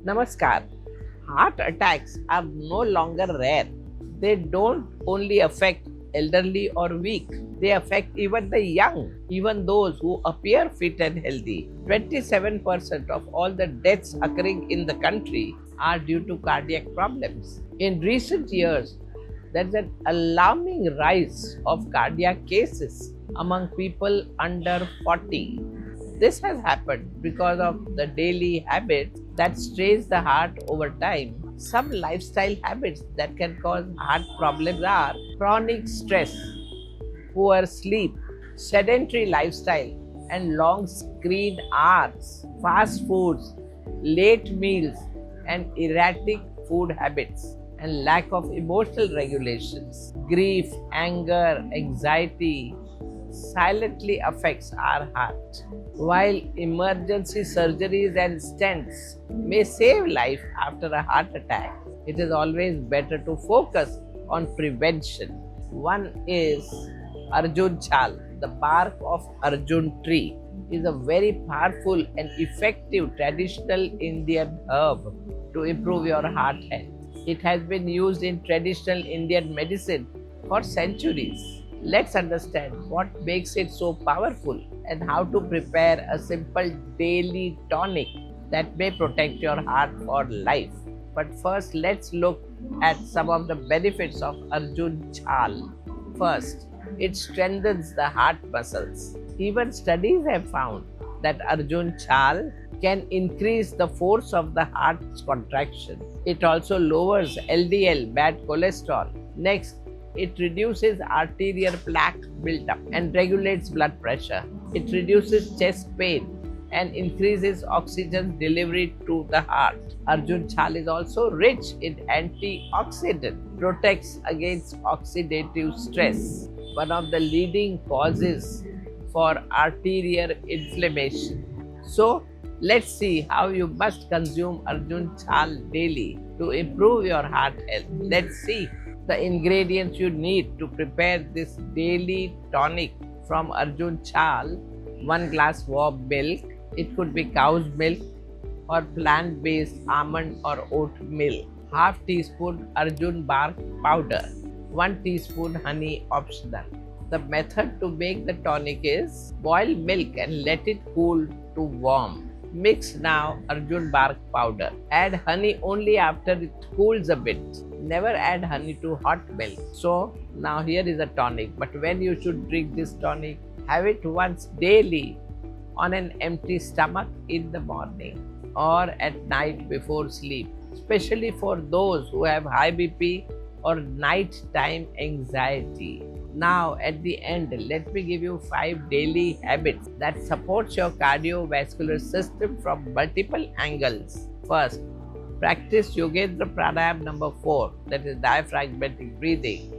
Namaskar. Heart attacks are no longer rare. They don't only affect elderly or weak, they affect even the young, even those who appear fit and healthy. 27% of all the deaths occurring in the country are due to cardiac problems. In recent years, there's an alarming rise of cardiac cases among people under 40. This has happened because of the daily habits that strains the heart over time. Some lifestyle habits that can cause heart problems are chronic stress, poor sleep, sedentary lifestyle, and long screen hours, fast foods, late meals, and erratic food habits, and lack of emotional regulations. Grief, anger, anxiety silently affects our heart. While emergency surgeries and stents may save life after a heart attack, it is always better to focus on prevention. One is Arjun Chal, the bark of Arjun tree, is a very powerful and effective traditional Indian herb to improve your heart health. It has been used in traditional Indian medicine for centuries. Let's understand what makes it so powerful and how to prepare a simple daily tonic that may protect your heart for life. But first, let's look at some of the benefits of Arjun Chal. First, it strengthens the heart muscles. Even studies have found that Arjun Chal can increase the force of the heart's contraction. It also lowers LDL, bad cholesterol. Next, it reduces arterial plaque buildup and regulates blood pressure. It reduces chest pain and increases oxygen delivery to the heart. Arjun Chal is also rich in antioxidant, protects against oxidative stress, one of the leading causes for arterial inflammation. So, let's see how you must consume Arjun Chal daily to improve your heart health. Let's see the ingredients you need to prepare this daily tonic from Arjun Chal. 1 glass warm milk. It could be cow's milk or plant-based almond or oat milk. Half teaspoon Arjun bark powder. 1 teaspoon honey optional. The method to make the tonic is boil milk and let it cool to warm. Mix now Arjun bark powder. Add honey only after it cools a bit. Never add honey to hot milk. So now here is a tonic. But when you should drink this tonic, have it once daily on an empty stomach in the morning or at night before sleep, especially for those who have high BP or nighttime anxiety. Now at the end, let me give you 5 daily habits that supports your cardiovascular system from multiple angles. First, practice Yogendra Pranayam number 4, that is diaphragmatic breathing,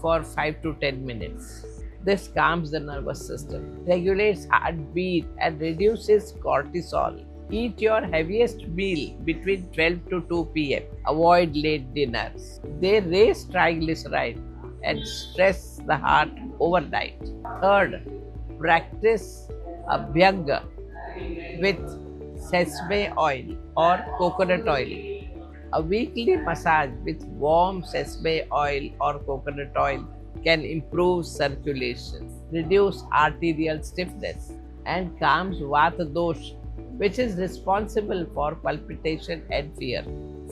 for 5 to 10 minutes. This calms the nervous system, regulates heartbeat, and reduces cortisol. Eat your heaviest meal between 12 to 2 pm. Avoid late dinners. They raise triglyceride and stress the heart overnight. Third, practice Abhyanga with sesame oil or coconut oil. A weekly massage with warm sesame oil or coconut oil can improve circulation, reduce arterial stiffness, and calms Vata dosh, which is responsible for palpitation and fear.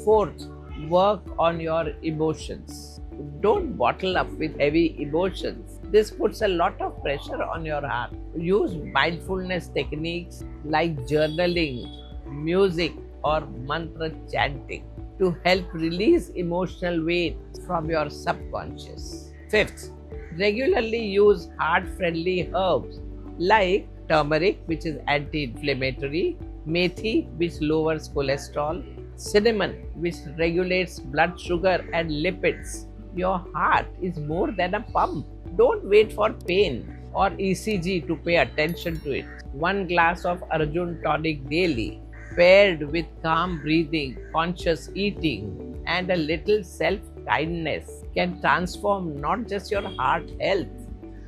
Fourth, work on your emotions. Don't bottle up with heavy emotions. This puts a lot of pressure on your heart. Use mindfulness techniques like journaling, music, or mantra chanting to help release emotional weight from your subconscious. Fifth, regularly use heart friendly herbs like turmeric, which is anti inflammatory, methi, which lowers cholesterol, cinnamon, which regulates blood sugar and lipids. Your heart is more than a pump. Don't wait for pain or ECG to pay attention to it. 1 glass of Arjun tonic daily, paired with calm breathing, conscious eating, and a little self kindness, can transform not just your heart health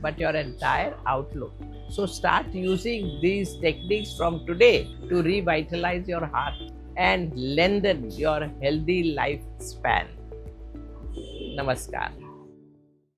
but your entire outlook. So start using these techniques from today to revitalize your heart. and lengthen your healthy lifespan. Namaskar.